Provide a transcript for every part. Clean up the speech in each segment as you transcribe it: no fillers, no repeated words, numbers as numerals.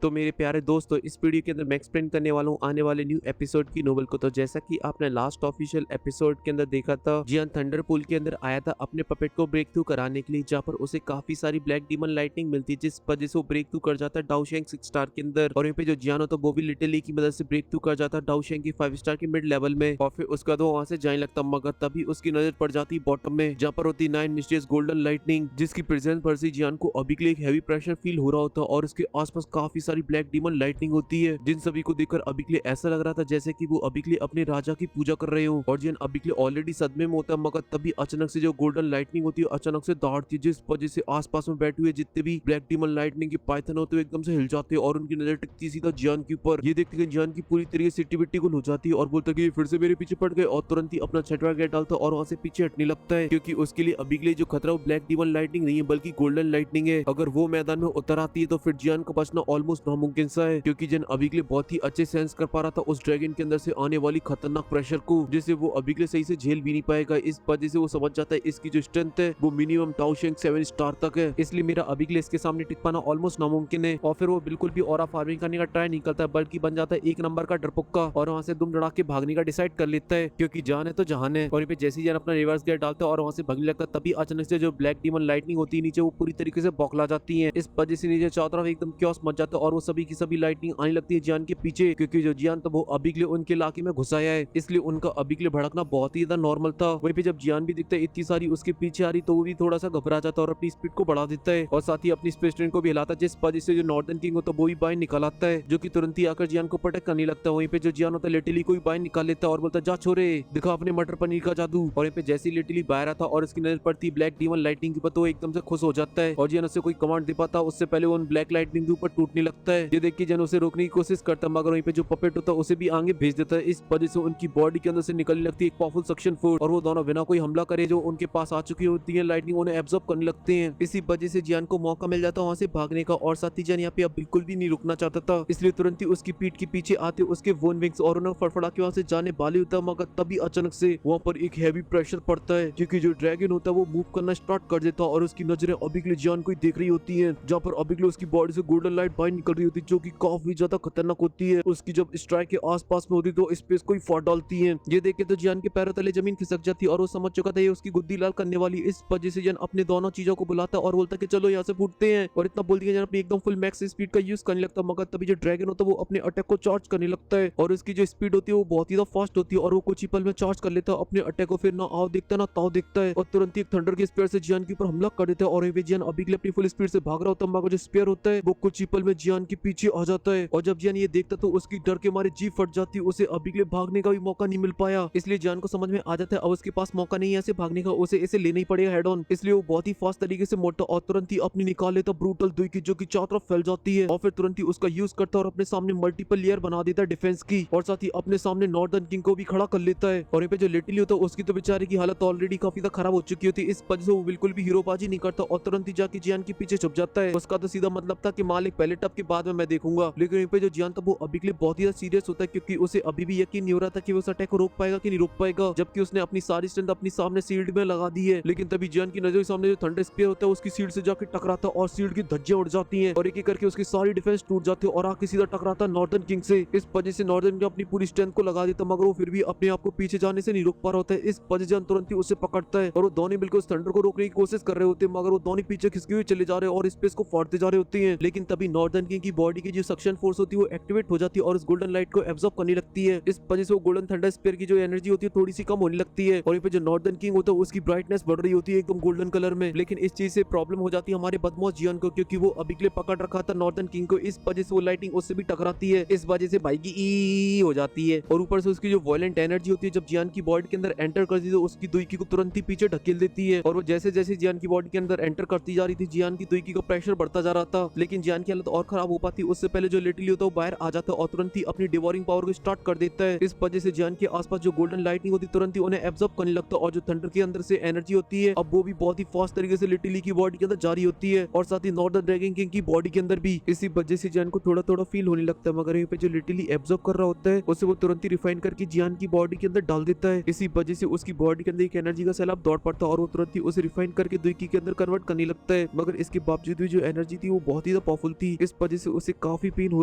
तो मेरे प्यारे दोस्तों, इस वीडियो के अंदर मैं एक्सप्लेन करने वाला हूँ आने वाले न्यू एपिसोड की नोवेल को। तो जैसा कि आपने लास्ट ऑफिशियल एपिसोड के अंदर देखा था, जियान थंडरपूल के अंदर आया था अपने पपेट को ब्रेक थ्रू कराने के लिए, जहाँ पर उसे काफी सारी ब्लैक डीमन लाइटनिंग मिलती है, जिस वजह से वो ब्रेक थ्रू कर जाता है डाउशेंग 6 स्टार के अंदर। और यहाँ पे जो जियान होता है वो भी लिटिल की मदद से ब्रेक थ्रू कर जाता है डाउशेंग की 5 स्टार के मिड लेवल में। और फिर उसका तो वहां से जाने लगता, मगर तभी उसकी नजर पड़ जाती बॉटम में, जहाँ पर होती 9 मिस्टीरियस गोल्डन लाइटनिंग, जिसकी प्रेजेंस पर से जियान को अभी के लिए एक हैवी प्रेशर फील हो रहा होता है और उसके आसपास काफी सारी ब्लैक डीमन लाइटनिंग होती है, जिन सभी को देखकर अभी के लिए ऐसा लग रहा था जैसे कि वो अभी के लिए अपने राजा की पूजा कर रहे हो। और जियान अभी के लिए ऑलरेडी सदमे में होता है, मगर तभी अचानक से जो गोल्डन लाइटनिंग होती है अचानक से दौड़ती है, जिस वजह से आसपास में बैठे हुए जितने भी ब्लैक डीमन लाइटनिंग के पाइथन होते हैं एकदम से हिल जाते हैं और उनकी नजर टिकती है सीधा जियान के ऊपर। ये देखते जियान की पूरी तरीके से एक्टिविटी गुल हो जाती है और बोलता है कि फिर से मेरे पीछे पड़ गए, और तुरंत ही अपना छठवा गेट डालता है और वहां से पीछे हटने लगता है, क्योंकि उसके लिए अभी के लिए जो खतरा वो ब्लैक डीमन लाइटनिंग नहीं है बल्कि गोल्डन लाइटनिंग है। अगर वो मैदान में उतर आती है तो फिर जियान को बचना ऑलमोस्ट नामुमकिन सा है, क्योंकि जियान अभी के लिए बहुत ही अच्छे सेंस कर पा रहा था उस ड्रैगन के अंदर से आने वाली खतरनाक प्रेशर को, जिसे वो अभी के लिए सही से झेल भी नहीं पाएगा। इस वजह से वो समझ जाता है इसकी जो स्ट्रेंथ है वो मिनिमम डाउशेंग 7 स्टार तक है, इसलिए मेरा अभी के लिए इसके सामने टिक पाना ऑलमोस्ट नामुमकिन है। और फिर वो बिल्कुल भी ऑरा फार्मिंग करने का ट्राई नहीं करता है, बल्कि बन जाता है एक नंबर का डरपोक्का और वहां से दुम दड़ाक के भागने का डिसाइड कर लेता है, क्योंकि जान है तो जहान है। और जैसे ही जान अपना रिवर्स गियर डालता है और वहां से भागने लगता है, तभी अचानक से जो ब्लैक डीमन लाइटनिंग होती है नीचे वो पूरी तरीके से बौखला जाती है। इस वजह से नीचे चारों तरफ एकदम क्योस मच जाता है और वो सभी की सभी लाइटनिंग आने लगती है जियान के पीछे, क्योंकि जो जियान था वो अभी के लिए उनके इलाके में घुस आया है, इसलिए उनका अभी के लिए भड़कना बहुत ही ज्यादा नॉर्मल था। वहीं पे जब जियान भी दिखता है इतनी सारी उसके पीछे आ रही, तो वो भी थोड़ा सा घबरा जाता है और अपनी स्पीड को बढ़ा देता है और साथ ही अपनी स्पेस ट्रेन को भी हिलाता है, जिस वजह से जो नॉर्दर्न किंग होता है वो भी बाहर निकल आता है, जो कि तुरंत ही आकर जियान को पटक करने लगता है। वहीं पे जो जियान होता है लिटिली को भी बाहर निकाल लेता है और बोलता है जा छोरे दिखा अपने मटर पनीर का जादू। और यहाँ पे जैसे ही लिटिली बाहर आता और उसकी नजर पड़ती ब्लैक डीमन लाइटनिंग के ऊपर, तो एकदम से खुश हो जाता है और जियान उसे कोई कमांड दे पाता उससे पहले वो ब्लैक लाइटनिंग के ऊपर टूटने लगता है। ये देख के जियान उसे रोकने की कोशिश करता है, मगर वहीं पे जो पपेट होता है उसे भी आगे भेज देता है। इस वजह से उनकी बॉडी के अंदर से निकलने लगती है एक पावरफुल सक्शन फोर्स और वो दोनों बिना कोई हमला करे जो उनके पास आ चुकी होती है लाइटनिंग उन्हें एब्जॉर्ब करने लगते हैं। इसी वजह से जियान को मौका मिल जाता है वहां से भागने का, और साथ ही जियान यहाँ पे अब बिल्कुल भी नहीं रुकना चाहता था, इसलिए तुरंत ही उसकी पीठ के पीछे आते उसके वन विंग्स और उन्हें फड़फड़ा के वहां से जाने वाले होता है, मगर तभी अचानक से वहां पर एक हैवी प्रेशर पड़ता है, क्योंकि जो ड्रैगन होता है वो मूव करना स्टार्ट कर देता है और उसकी नजरें अभी के लिए जियान को ही देख रही होती है, जहाँ पर अभी के लिए उसकी बॉडी से गोल्डन लाइट बाहर निकल रही होती है, जो की काफी ज्यादा खतरनाक होती है। उसकी जब स्ट्राइक के आसपास में होती तो स्पेस को ही फाड़ डालती है। ये देख के तो जियान के पैरों तले जमीन खिसक जाती है और वो समझ चुका था ये उसकी गुद्दी लाल करने वाली। इस वजह से जियान अपने दोनों चीजों को बुलाता है और बोलता है कि चलो यहाँ से फूटते हैं, और इतना बोल दिया जियान अपनी एकदम फुल मैक्स स्पीड का यूज करने लगता है, मगर तभी जो ड्रैगन होता है वो अपने अटैक को चार्ज करने लगता है और उसकी जो स्पीड होती है वो बहुत ही ज्यादा फास्ट होती है और वो कुछ ही पल में चार्ज कर लेता है अपने अटैक को। फिर ना आओ देखता है ना ताओ देखता है और तुरंत ही एक थंडर के स्पीयर से जियान के ऊपर हमला कर देता है और जियान अभी के लिए अपनी फुल स्पीड से भाग रहा होता है, मगर जो स्पीयर होता है वो कुछ ही पल में जियान के पीछे आ जाता है। और जब जियान ये देखता तो उसकी डर के मारे जीभ फट जाती, उसे अभी के लिए भागने का भी मौका नहीं मिल पाया, इसलिए जियान को समझ में आ जाता है अब उसके पास मौका नहीं है ऐसे भागने का, उसे इसे लेना ही पड़ेगा हेड ऑन। इसलिए वो बहुत ही फास्ट तरीके से मोटा और तुरंत ही अपनी निकाल लेता ब्रूटल दुई की, जो कि चारों तरफ फैल जाती है, और फिर तुरंत ही उसका यूज करता है और अपने सामने मल्टीपल लेयर बना देता है डिफेंस की, और साथ ही अपने सामने नॉर्दर्न किंग को भी खड़ा कर लेता है। और यहाँ पे जो लिटिली होता है उसकी तो बेचारे की हालत ऑलरेडी काफी ज्यादा खराब हो चुकी होती है, इस वजह से वो बिल्कुल भी हीरोबाजी नहीं करता और तुरंत ही जाके जियान के पीछे छुप जाता है। उसका तो सीधा मतलब था कि मालिक पहले टप के बाद में मैं देखूंगा, लेकिन यहाँ पे जो जियान था वो अभी के लिए बहुत ही सीरियस होता है, क्योंकि उसे अभी भी यकीन नहीं हो रहा था कि वो उस अटैक को रोक पाएगा कि नहीं रोक पाएगा, जबकि उसने अपनी सारी स्ट्रेंथ अपनी सामने शील्ड में लगा दी है। लेकिन तभी जियान की नजर के सामने जो थंडर स्पीयर होता है उसकी शील्ड से जाके टकराता और शील्ड की धज्जियां उड़ जाती हैं और एक एक करके उसकी सारी डिफेंस टूट जाती है और आके सीधा टकराता नॉर्दर्न किंग से। इस वजह से नॉर्दर्न किंग अपनी पूरी स्ट्रेंथ को लगा देता, मगर वो फिर भी अपने आप को पीछे जाने से नहीं रोक पा रहा होता है। इस वजह से तुरंत ही उसे पकड़ता है और वो दोनों मिलकर उस थंडर को रोकने की कोशिश कर रहे होते हैं, मगर वो दोनों पीछे खिसके हुए चले जा रहे हैं और स्पेस को फाड़ते जा रहे होते हैं। लेकिन तभी नॉर्दर्न किंग की बॉडी की जो सक्शन फोर्स होती है वो एक्टिवेट हो जाती है और उस गोल्डन लाइट को एब्जॉर्ब करने लगती है। इस वजह से वो गोल्डन थंडर स्पीयर की जो एनर्जी होती है थोड़ी सी कम होने लगती है और यहाँ पे जो नॉर्दर्न किंग होता है उसकी ब्राइटनेस बढ़ रही होती है एकदम गोल्डन कलर में। लेकिन इस चीज से प्रॉब्लम हो जाती है हमारे बदमाश जियान को, क्योंकि वो अभी के लिए पकड़ रखा था नॉर्दर्न किंग को, इस वजह से वो लाइटिंग उससे भी टकराती है, इस वजह से भाई की ई हो जाती है। और ऊपर से उसकी जो वायलेंट एनर्जी होती है जब जियान की बॉडी के अंदर एंटर करती है तो उसकी दुईकी को तुरंत ही पीछे ढकेल देती है, और वो जैसे जैसे जियान की बॉडी के अंदर एंटर करती जा रही थी जियान की दुईकी का प्रेशर बढ़ता जा रहा था। लेकिन जियान की हालत और खराब हो पाती उससे पहले जो लिटिली होता है वो बाहर आ जाता है और तुरंत ही अपनी डिवोरिंग पावर को स्टार्ट कर देता है। इस वजह से जियान के आसपास जो गोल्डन लाइटनिंग होती है तुरंत ही उन्हें एब्जॉर्ब करने लगता है और जो थंडर के अंदर से एनर्जी होती है अब वो भी बहुत ही फास्ट तरीके से लिटिली की बॉडी के अंदर जारी होती है और साथ ही नॉर्दर्न ड्रैगन किंग की बॉडी के अंदर भी। इसी वजह से जियान को थोड़ा थोड़ा फील होने लगता है, मगर यहाँ पे जो लिटिली एब्जॉर्ब कर रहा होता है उसे वो तुरंत ही रिफाइन करके जियान की बॉडी के अंदर डाल देता है। इसी वजह से उसकी बॉडी के अंदर एक एनर्जी का सैलाब दौड़ पड़ता है और वो तुरंत ही उसे रिफाइन करके दुईकी के अंदर कन्वर्ट करने लगता है, मगर इसके बावजूद भी जो एनर्जी थी वो बहुत ही पावरफुल थी। इस वजह वजह से उसे काफी पेन हो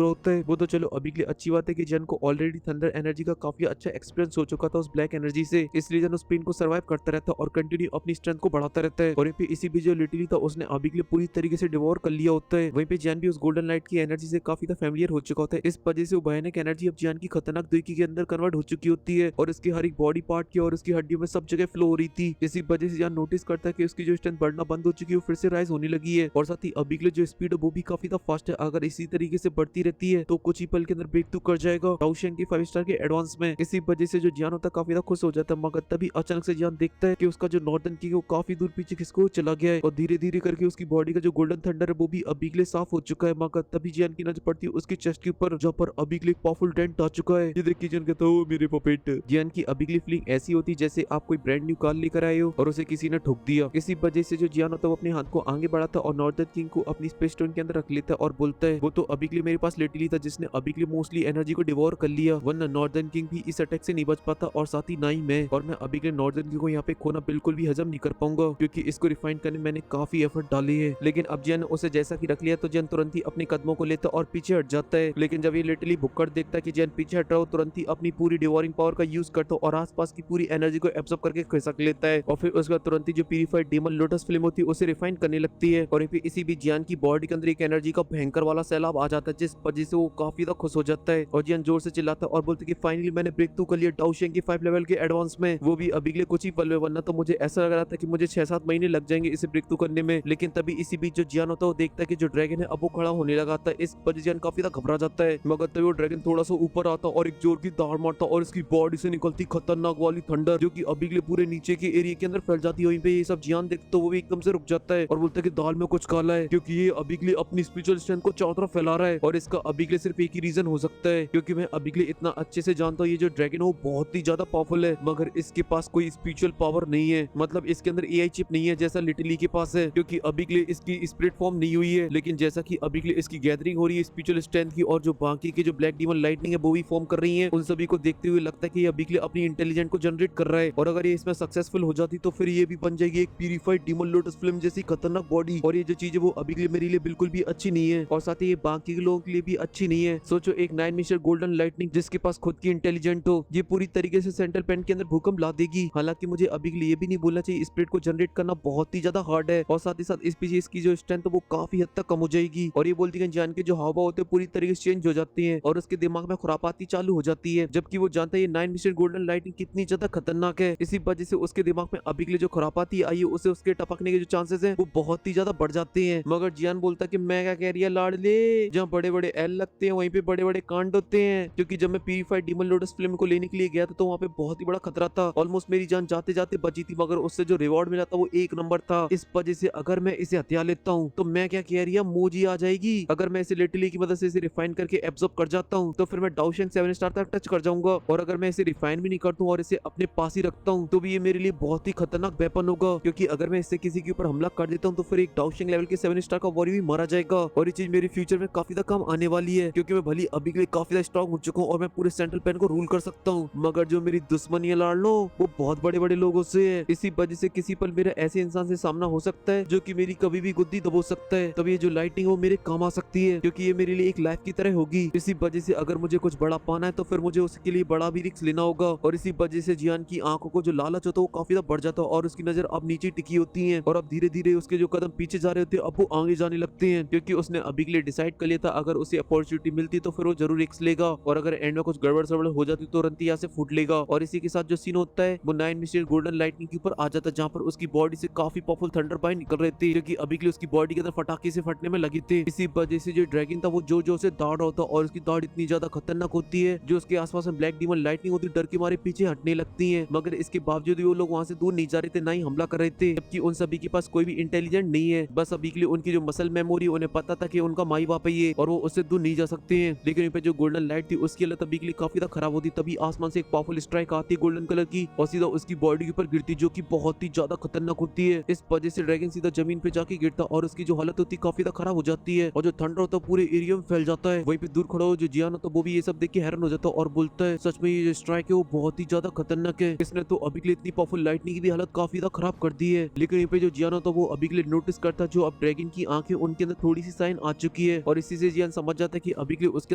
रहा होता है। वो तो चलो अभी के लिए अच्छी बात है कि जन को ऑलरेडी थंडर एनर्जी का काफी अच्छा एक्सपीरियंस हो चुका था उस ब्लैक एनर्जी से, इसलिए जन उस पेन को सर्वाइव करता रहता है और कंटिन्यू अपनी स्ट्रेंथ को बढ़ाता रहता है। और यहाँ पे इसी बीच जो लिटरली था उसने अभी के लिए पूरी तरीके से डिवोर कर लिया होता है। वहीं पे जैन भी उस गोल्डन लाइट की एनर्जी से काफी फैमिलियर हो चुका होता है। इस वजह से वो भयानक एनर्जी अब जैन की खतरनाक दुखी के अंदर कन्वर्ट हो चुकी होती है और उसकी हर एक बॉडी पार्ट की और उसकी हड्डियों में सब जगह फ्लो हो रही थी। इसी वजह से जैन नोटिस करता है कि उसकी जो स्ट्रेंथ बढ़ना बंद हो चुकी है, वो फिर से राइज होने लगी है और साथ ही अभी के लिए जो स्पीड है वो भी काफी फास्ट है। अगर इसी तरीके से बढ़ती रहती है तो कुछ ही पल के अंदर ब्रेक थ्रू कर जाएगा टाओशेंग की 5 स्टार के एडवांस में। इसी वजह से जो जियान होता है काफी खुश हो जाता है, मगर तभी अचानक से जियान देखता है कि उसका जो नॉर्दर्न किंग है वो काफी दूर पीछे खिसको चला गया है और धीरे धीरे करके उसकी बॉडी का जो गोल्डन थंडर है वो भी अभी के लिए साफ हो चुका है। मगर तभी जियान की नजर पड़ती है उसकी चेस्ट के ऊपर, जहाँ पर अभी के लिए पावरफुल डेंट आ चुका है। ये देखिए जियान कहता है मेरे पपेट। जियान की अभी के लिए फीलिंग ऐसी होती है जैसे आप कोई ब्रांड न्यू कार लेकर आए हो और उसे किसी ने ठोक दिया। इसी वजह से जो जियान होता है वो अपने हाथ को आगे बढ़ाता और नॉर्दर्न किंग को अपनी स्पेस स्टोन के अंदर रख लेता है और बोलता है वो तो अभी के लिए मेरे पास लिटरली था जिसने अभी के लिए मोस्टली एनर्जी को डिवोर कर लिया, वरना नॉर्दर्न किंग भी इस अटैक से नहीं बच पाता और साथ ही ना ही मैं। और मैं अभी के लिए नॉर्दर्न किंग को यहाँ पे खोना बिल्कुल भी हजम नहीं कर पाऊंगा क्योंकि इसको रिफाइन करने मैंने काफी एफर्ट डाले है। लेकिन अब जियान उसे जैसा कि रख लिया तो जियान तुरंत ही अपने कदमों को लेता और पीछे हट जाता है। लेकिन जब ये लिटरली भुक्कड़ देखता है कि जियान पीछे हट रहा हो, तुरंत ही अपनी पूरी डिवोरिंग पावर का यूज करता और आसपास की पूरी एनर्जी को एब्सॉर्ब करके खिसक लेता है और फिर उसके बाद तुरंत ही जो प्यूरिफाइड डेमन लोटस फ्लेम होती है उसे रिफाइन करने लगती है। और फिर इसी बीच जियान की बॉडी के अंदर एक एनर्जी का भयंकर वाला सैलाब आ जाता है जिस वजह से वो काफी ज्यादा खुश हो जाता है और जियान जोर से चिल्लाता है और बोलते कि फाइनली मैंने ब्रेक थ्रू कर लिया टाओशेंग की 5 लेवल के एडवांस में, वो भी अभी के लिए कुछ ही पल में, वरना तो मुझे ऐसा लग रहा था कि मुझे 6-7 महीने लग जाएंगे इसे ब्रेक थ्रू करने में। लेकिन तभी इसी बीच जो जियान होता है वो देखता है कि जो ड्रैगन है अब वो खड़ा होने लगा था। इस वजह जियान काफी ज्यादा घबरा जाता है, मगर तभी वो ड्रैगन थोड़ा सा ऊपर आता और एक जोर की दहाड़ मारता और इसकी बॉडी से निकलती खतरनाक वाली थंडर जो कि अभी के लिए पूरे नीचे के एरिया के अंदर फैल जाती है। वहीं पे ये सब जियान देखता तो वो भी एकदम से रुक जाता है और बोलता है कि दाल में कुछ काला है, क्योंकि ये अभी के लिए अपनी स्पिरिचुअल स्ट्रेंथ को चारों तरफ फैला रहा है और इसका अभी के लिए सिर्फ एक ही रीजन हो सकता है, क्योंकि मैं अभी के लिए इतना अच्छे से जानता हूँ ये जो ड्रैगन है वो बहुत ही ज्यादा पावरफुल है, मगर इसके पास कोई स्पिरिचुअल पावर नहीं है। मतलब इसके अंदर एआई चिप नहीं है जैसा लिटरली के पास है, क्योंकि अभी के लिए इसकी स्पिरिट फॉर्म नहीं हुई है। लेकिन जैसा कि अभी के लिए इसकी गैदरिंग हो रही है स्पिरिचुअल स्ट्रेंथ की और जो बाकी के जो ब्लैक डीमन लाइटनिंग है वो भी फॉर्म कर रही है, उन सभी को देखते हुए लगता है कि ये अभी के लिए अपनी इंटेलिजेंट को जनरेट कर रहा है और अगर ये इसमें सक्सेसफुल हो जाती तो फिर ये भी बन जाएगी एक प्यूरिफाइड डीमन लोटस फ्लेम जैसी खतरनाक बॉडी। और ये जो चीज है वो अभी के लिए मेरे लिए बिल्कुल भी अच्छी नहीं है और साथ ही ये बाकी के लोगों के लिए भी अच्छी नहीं है। सोचो एक 9 मिस्टर गोल्डन लाइटनिंग जिसके पास खुद की इंटेलिजेंट हो, ये पूरी तरीके से सेंट्रल पेंट के अंदर भूकंप ला देगी। हालांकि मुझे अभी के लिए भी नहीं बोलना चाहिए, स्पिरिट को जनरेट करना बहुत ही ज्यादा हार्ड है और साथ ही साथ इस पीछे इसकी जो स्ट्रेंथ है वो काफी हद तक कम हो जाएगी। और ये बोलती है जान के जो हाव होते हैं पूरी तरीके से चेंज हो जाती है और उसके दिमाग में खुरापाती चालू हो जाती है, जबकि वो जानता है ये 9 मिस्टर गोल्डन लाइटनिंग कितनी ज्यादा खतरनाक है। इसी वजह से उसके दिमाग में अभी के लिए जो खुरापाती आई है उसे उसके टपकने के जो चांसेस है वो बहुत ही ज्यादा बढ़ जाते हैं। मगर जियान बोलता है कि मैं क्या कह रही है लाडले, जहाँ बड़े बड़े एल लगते हैं वहीं पे बड़े बड़े कांड होते हैं, क्योंकि जब मैं प्यूरिफाइड डीमन लोटस फ्लेम को लेने के लिए गया था तो वहाँ पे बहुत ही बड़ा खतरा था। ऑलमोस्ट मेरी जान जाते जाते बची थी, मगर उससे जो रिवॉर्ड मिला था वो 1 नंबर था। इस वजह से अगर मैं इसे हथिया लेता हूँ तो मैं क्या कह रही है मोजी आ जाएगी। अगर मैं इसे लिटरली की मदद से इसे रिफाइन करके एब्सॉर्ब कर जाता हूँ तो फिर मैं टाओशेंग 7 स्टार तक टच कर जाऊंगा, और अगर मैं इसे रिफाइन भी नहीं करता हूँ और इसे अपने पास ही रखता हूँ तो भी ये मेरे लिए बहुत ही खतरनाक वेपन होगा, क्योंकि अगर मैं इससे किसी के ऊपर हमला कर देता हूँ तो फिर एक टाओशेंग लेवल के 7 स्टार का वॉरियर भी मारा जाएगा। और ये चीज मेरे फ्यूचर में काफी ज्यादा काम आने वाली है, क्योंकि मैं भली अभी के लिए काफी ज्यादा स्ट्रॉन्ग हो चुका हूँ और मैं पूरे सेंट्रल पेन को रूल कर सकता हूँ, मगर जो मेरी दुश्मनी है लाड़ लो वो बहुत बड़े बड़े लोगों से है। इसी वजह से किसी पल मेरा ऐसे इंसान से सामना हो सकता है जो कि मेरी कभी भी गुद्दी दबो सकता है, तब ये जो लाइटिंग है वो मेरे काम आ सकती है, क्योंकि ये मेरे लिए एक लाइफ की तरह होगी। इसी वजह से अगर मुझे कुछ बड़ा पाना है तो फिर मुझे उसके लिए बड़ा भी रिस्क लेना होगा। और इसी वजह से जियान की आंखों को जो लालच होता है वो काफी ज्यादा बढ़ जाता है और उसकी नजर अब नीचे टिकी होती है और अब धीरे धीरे उसके जो कदम पीछे जा रहे होते हैं अब वो आगे जाने लगते हैं, क्योंकि उसने अभी के लिए डिसाइड कर लिया था अगर उसे अपॉर्चुनिटी मिलती तो फिर वो जरूर रिस्क लेगा और अगर एंड में कुछ गड़बड़ सड़बड़ हो जाती तो तुरंत यहाँ से फूट लेगा। और इसी के साथ जो सीन होता है वो 9 मिस्टर गोल्डन लाइटनिंग के ऊपर आ जाता है, जहाँ पर उसकी बॉडी से काफी पावरफुल थंडर बाई निकल रहे थे जो कि अभी के लिए उसकी बॉडी के अंदर फटाके से फटने में लगी थे। इसी वजह से जो ड्रैगन था वो जो जो से दाड़ होता और उसकी दाढ़ इतनी ज्यादा खतरनाक होती है जो उसके आसपास में ब्लैक डीमन लाइटनिंग होती डर के मारे पीछे हटने लगती है, मगर इसके बावजूद भी वो लोग वहाँ से दूर नहीं जा रहे थे, ना ही हमला कर रहे थे, जबकि उन सभी के पास कोई भी इंटेलिजेंट नहीं है। बस अभी के लिए उनकी जो मसल मेमोरी उन्हें पता था कि उनका माई बाप है ये और वो उससे दूर नहीं जा सकते हैं। लेकिन यहाँ पे जो गोल्डन लाइट थी उसकी हालत अभी के लिए काफी ज्यादा खराब होती, तभी आसमान से एक पावरफुल स्ट्राइक आती है गोल्डन कलर की और सीधा उसकी बॉडी के ऊपर गिरती जो कि बहुत ही ज्यादा खतरनाक होती है। इस वजह से ड्रैगन सीधा जमीन पे जाके गिरता और उसकी जो हालत होती है काफी ज्यादा खराब हो जाती है और जो थंडर होता है पूरे एरिया में फैल जाता है। वहीं पे दूर खड़ा हो जो जियान होता है वो भी ये सब देख के हैरान हो जाता है और बोलता है सच में ये जो स्ट्राइक है वो बहुत ही ज्यादा खतरनाक है, इसने तो अभी के लिए इतनी पावरफुल लाइटनिंग की भी हालत काफी ज्यादा खराब कर दी है। लेकिन यहाँ पे जो जियान होता है वो अभी के लिए नोटिस करता है जो अब ड्रैगन की आंखें उनके अंदर थोड़ी सी साइन आ चुकी चुकी है और इसी से जियान समझ जाता है कि अभी के लिए उसके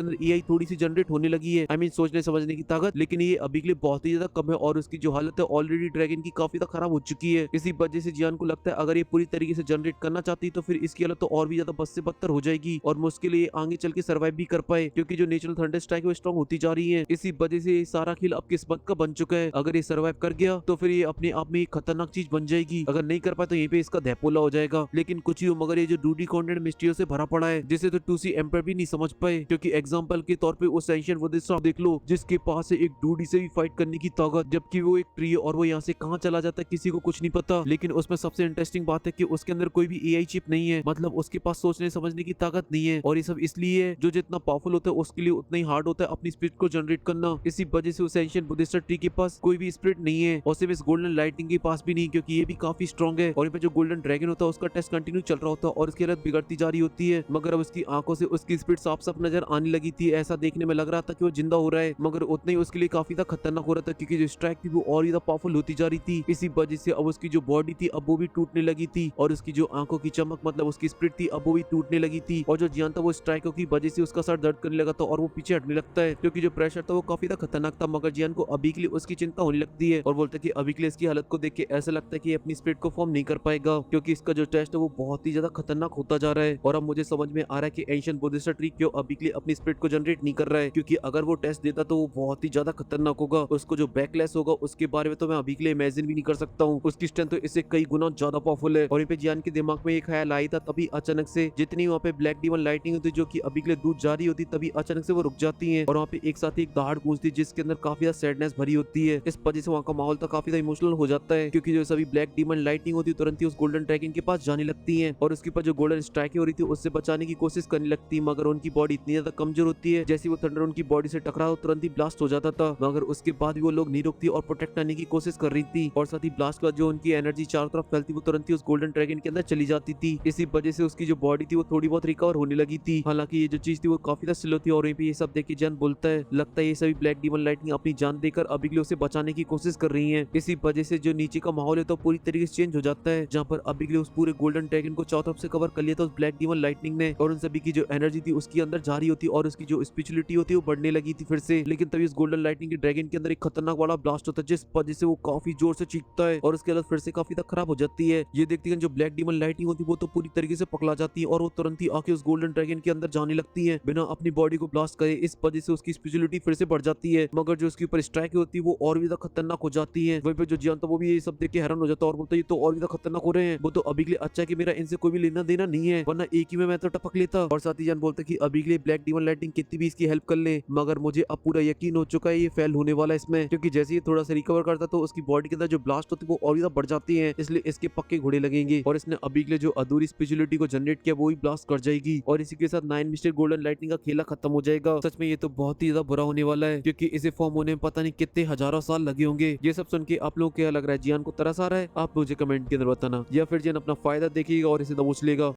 अंदर एआई थोड़ी सी जनरेट होने लगी है, आई मीन सोचने समझने की ताकत, लेकिन ये अभी के लिए बहुत ही ज्यादा कम है और उसकी जो हालत है ऑलरेडी ड्रैगन की काफी ज्यादा खराब हो चुकी है। इसी वजह से जियान को लगता है अगर ये पूरी तरीके से जनरेट करना चाहती तो फिर इसकी हालत तो और भी ज्यादा बद से बदतर हो जाएगी और मुश्किल ये आगे चल के सर्वाइव भी कर पाए, क्योंकि जो नेचुरल थंडर स्ट्राइक वो स्ट्रॉन्ग होती जा रही है। इसी वजह से ये सारा खेल अब किस्मत का बन चुका है। अगर ये सर्वाइव कर गया तो फिर ये अपने आप में एक खतरनाक चीज बन जाएगी, अगर नहीं कर पाए तो यहीं पे इसका धैपोला हो जाएगा। लेकिन कुछ ही हो मगर ये जो डूडी कंटेंट मिस्ट्रियों से भरा पड़ा है जिसे तो 2C एम्पर भी नहीं समझ पाए, क्योंकि एग्जांपल के तौर पे उस एंशिएंट बुद्धिस्ट देख लो जिसके पास है एक डूडी से भी फाइट करने की ताकत, जबकि वो एक ट्री है और वो यहाँ से कहाँ चला जाता है किसी को कुछ नहीं पता। लेकिन उसमें सबसे इंटरेस्टिंग बात है कि उसके अंदर कोई भी एआई चिप नहीं है, मतलब उसके पास सोचने समझने की ताकत नहीं है। और ये सब इसलिए है जो जितना पावरफुल होता है उसके लिए उतना ही हार्ड होता है अपनी स्पिरिट को जनरेट करना। इसी वजह से उस एंशिएंट बुद्धिस्ट ट्री के पास कोई भी स्पिरिट नहीं है और सिर्फ इस गोल्डन लाइटनिंग के पास भी नहीं, क्योंकि ये भी काफी स्ट्रॉन्ग है। और यहाँ पे जो गोल्डन ड्रैगन होता है उसका टेस्ट कंटिन्यू चल रहा होता है और उसकी हालत बिगड़ती जा रही होती है, मगर अब उसकी आंखों से उसकी स्पिरिट साफ साफ नजर आने लगी थी। ऐसा देखने में लग रहा था कि वो जिंदा हो रहा है, मगर उतना ही उसके लिए काफी ज्यादा खतरनाक हो रहा था, क्योंकि जो स्ट्राइक थी वो और ज्यादा पावरफुल होती जा रही थी। इसी वजह से अब उसकी जो बॉडी थी अब वो भी टूटने लगी थी और उसकी जो आंखों की चमक मतलब उसकी स्पिरिट थी अब वो भी टूटने लगी थी। और जो जियान था वो स्ट्राइकों की वजह से उसका सर दर्द करने लगा था और वो पीछे हटने लगता है, क्योंकि जो प्रेशर था वो काफी ज्यादा खतरनाक था। मगर जियान को अभी के लिए उसकी चिंता होने लगती है और बोलता है कि अभी के लिए इसकी हालत को देख के ऐसा लगता है कि अपनी स्पिरिट को फॉर्म नहीं कर पाएगा, क्योंकि इसका जो टेस्ट है वो बहुत ही ज्यादा खतरनाक होता जा रहा है। और अब मुझे समझ में आ रहा है कि एंशिएंट बुद्धिस्ट ट्री क्यों अभी के लिए अपनी स्पिरिट को जनरेट नहीं कर रहा है, क्योंकि अगर वो टेस्ट देता तो वो बहुत ही ज्यादा खतरनाक होगा। उसको जो बैकलैश होगा उसके बारे में तो मैं अभी के लिए इमेजिन भी नहीं कर सकता हूँ। उसकी स्ट्रेंथ तो इससे कई गुना ज्यादा पावरफुल है। और यहाँ पे जियान के दिमाग में एक ख्याल आई था, तभी अचानक से जितनी वहाँ पे ब्लैक डीमन लाइटिंग होती जो कि अभी के लिए दूध जा रही होती तभी अचानक से वो रुक जाती है और वहाँ पे एक साथ एक दहाड़ गूंजती जिसके अंदर काफी ज्यादा सैडनेस भरी होती है। इस वजह से वहाँ का माहौल तो काफी ज्यादा इमोशनल हो जाता है, क्योंकि जो सभी ब्लैक डीमन लाइटिंग होती है तुरंत ही उस गोल्डन ड्रैगन के पास जाने लगती है और उसके पास जो गोल्डन स्ट्राइक हो रही थी उससे बचाने की कोशिश करने लगती है, मगर उनकी बॉडी इतनी ज्यादा कमजोर होती है जैसे वो थंडर उनकी बॉडी से टकरा तुरंत ही ब्लास्ट हो जाता था। मगर उसके बाद भी वो लोग नहीं रुकती और प्रोटेक्ट करने की कोशिश कर रही थी और साथ ही ब्लास्ट का जो उनकी एनर्जी चारों तरफ फैलती वो तुरंत ही उस गोल्डन ड्रैगन के अंदर चली जाती थी। इसी वजह से उसकी जो बॉडी थी वो थोड़ी बहुत रिकवर होने लगी थी। हालांकि ये जो चीज थी वो काफी ज्यादा स्लो थी और वहीं पे ये सब देख के जान बोलता है लगता है ये सभी ब्लैक डीमन लाइटिंग अपनी जान देकर अभी के लिए उसे बचाने की कोशिश कर रही है। इसी वजह से जो नीचे का माहौल है तो पूरी तरीके से चेंज हो जाता है, जहाँ पर अभी के लिए उस पूरे गोल्डन ड्रैगन को चारों तरफ से कवर कर लिया था उस ब्लैक डीमन लाइटनिंग ने और उन सभी की जो एनर्जी थी उसकी अंदर जा रही होती और उसकी जो स्पिरिचुअलिटी होती है वो बढ़ने लगी थी फिर से। लेकिन तभी उस गोल्डन लाइटनिंग के ड्रैगन के अंदर एक खतरनाक वाला ब्लास्ट होता है जिस वजह से वो काफी जोर से चीखता है और उसके हालत फिर से काफी तक खराब हो जाती है। ये देखती है जो ब्लैक डीमन लाइटिंग होती है वो तो पूरी तरीके से पकड़ा जाती है और वो तुरंत ही आके उस गोल्डन ड्रैगन के अंदर जाने लगती है बिना अपनी बॉडी को ब्लास्ट करे। इस वजह से उसकी स्पिरिचुअलिटी फिर से बढ़ जाती है, मगर जो उसके ऊपर स्ट्राइक होती है वो और भी ज्यादा खतरनाक हो जाती है। वहीं पे जो जियान था वो भी ये सब देख के हैरान हो जाता है और बोलता है ये तो और भी ज्यादा खतरनाक हो रहे हैं, वो तो अभी के लिए अच्छा है कि मेरा इनसे कोई भी लेना देना नहीं है वरना एक ही में मैं तो टपक लेता। और साथ ही जान बोलता है कि अभी के लिए ब्लैक डीमन लाइटिंग कितनी भी इसकी हेल्प कर ले मगर मुझे अब पूरा यकीन हो चुका है ये फेल होने वाला है इसमें, क्योंकि जैसे ये थोड़ा सा रिकवर करता तो उसकी बॉडी के अंदर जो ब्लास्ट होती है वो और ज्यादा बढ़ जाती है, इसलिए इसके पक्के घोड़े लगेंगे और इसने अभी के लिए जो अधूरी स्पिरिचुअलिटी को जनरेट किया वो ही ब्लास्ट कर जाएगी और इसी के साथ 9 मिस्टर गोल्डन लाइटनिंग का खेला खत्म हो जाएगा। सच में ये तो बहुत ही ज्यादा बुरा होने वाला है, क्योंकि इसे फॉर्म होने में पता नहीं कितने हजारों साल लगे होंगे। ये सब सुन के आप लोगों को क्या लग रहा है? जियान को तरस आ रहा है? आप मुझे कमेंट के अंदर बताना, या फिर जियान अपना फायदा देखिएगा और इसे दबोच लेगा।